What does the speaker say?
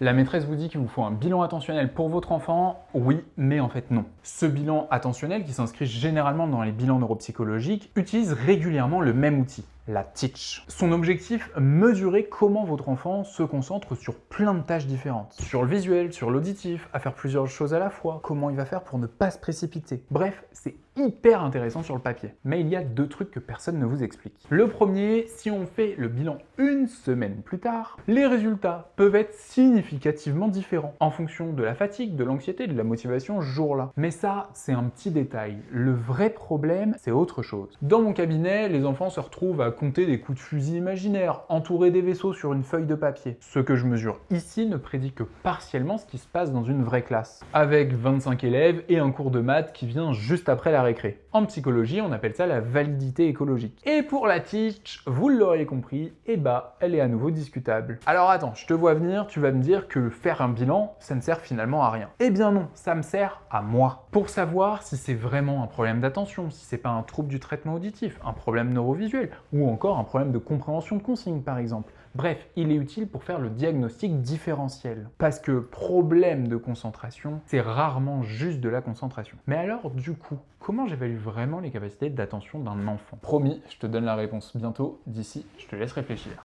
La maîtresse vous dit qu'il vous faut un bilan attentionnel pour votre enfant, oui, mais en fait non. Ce bilan attentionnel, qui s'inscrit généralement dans les bilans neuropsychologiques, utilise régulièrement le même outil, la Teach. Son objectif, mesurer comment votre enfant se concentre sur plein de tâches différentes. Sur le visuel, sur l'auditif, à faire plusieurs choses à la fois, comment il va faire pour ne pas se précipiter. Bref, c'est hyper intéressant sur le papier. Mais il y a deux trucs que personne ne vous explique. Le premier, si on fait le bilan une semaine plus tard, les résultats peuvent être significativement différents en fonction de la fatigue, de l'anxiété, de la motivation ce jour-là. Mais ça, c'est un petit détail. Le vrai problème, c'est autre chose. Dans mon cabinet, les enfants se retrouvent à compter des coups de fusil imaginaires, entourés des vaisseaux sur une feuille de papier. Ce que je mesure ici ne prédit que partiellement ce qui se passe dans une vraie classe, avec 25 élèves et un cours de maths qui vient juste après la récré. En psychologie, on appelle ça la validité écologique. Et pour la Teach, vous l'auriez compris, elle est à nouveau discutable. Alors attends, je te vois venir, tu vas me dire que faire un bilan, ça ne sert finalement à rien. Eh bien non, ça me sert à moi. Pour savoir si c'est vraiment un problème d'attention, si c'est pas un trouble du traitement auditif, un problème neurovisuel, ou encore un problème de compréhension de consignes par exemple. Bref, il est utile pour faire le diagnostic différentiel. Parce que problème de concentration, c'est rarement juste de la concentration. Mais alors, du coup, comment j'évalue vraiment les capacités d'attention d'un enfant? Promis, je te donne la réponse bientôt. D'ici, je te laisse réfléchir.